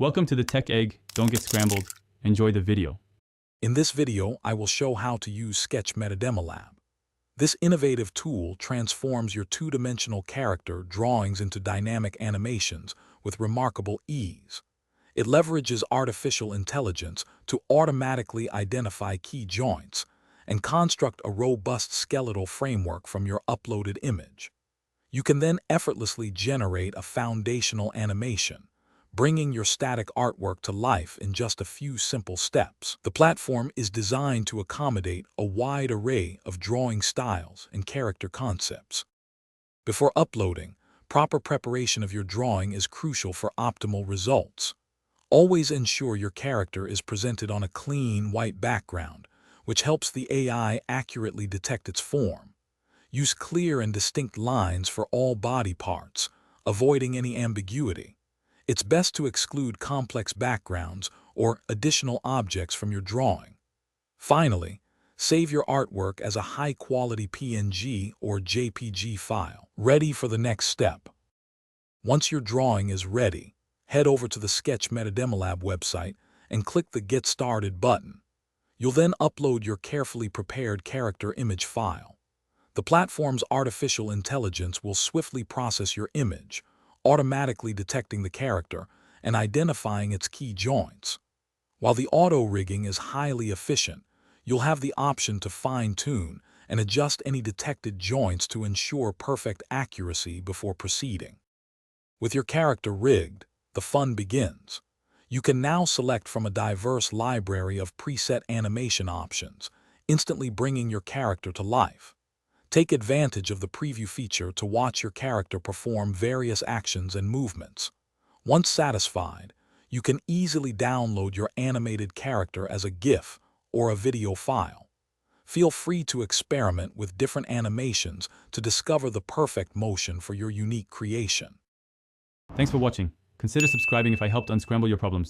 Welcome to the Tech Egg. Don't get scrambled. Enjoy the video. In this video, I will show how to use Sketch Metademolab. This innovative tool transforms your two-dimensional character drawings into dynamic animations with remarkable ease. It leverages artificial intelligence to automatically identify key joints and construct a robust skeletal framework from your uploaded image. You can then effortlessly generate a foundational animation, bringing your static artwork to life in just a few simple steps. The platform is designed to accommodate a wide array of drawing styles and character concepts. Before uploading, proper preparation of your drawing is crucial for optimal results. Always ensure your character is presented on a clean, white background, which helps the AI accurately detect its form. Use clear and distinct lines for all body parts, avoiding any ambiguity. It's best to exclude complex backgrounds or additional objects from your drawing. Finally, save your artwork as a high-quality PNG or JPG file, ready for the next step. Once your drawing is ready, head over to the Sketch Metademolab website and click the Get Started button. You'll then upload your carefully prepared character image file. The platform's artificial intelligence will swiftly process your image, automatically detecting the character and identifying its key joints. While the auto-rigging is highly efficient, you'll have the option to fine-tune and adjust any detected joints to ensure perfect accuracy before proceeding. With your character rigged, the fun begins. You can now select from a diverse library of preset animation options, instantly bringing your character to life. Take advantage of the preview feature to watch your character perform various actions and movements. Once satisfied, you can easily download your animated character as a GIF or a video file. Feel free to experiment with different animations to discover the perfect motion for your unique creation. Thanks for watching. Consider subscribing if I helped unscramble your problems.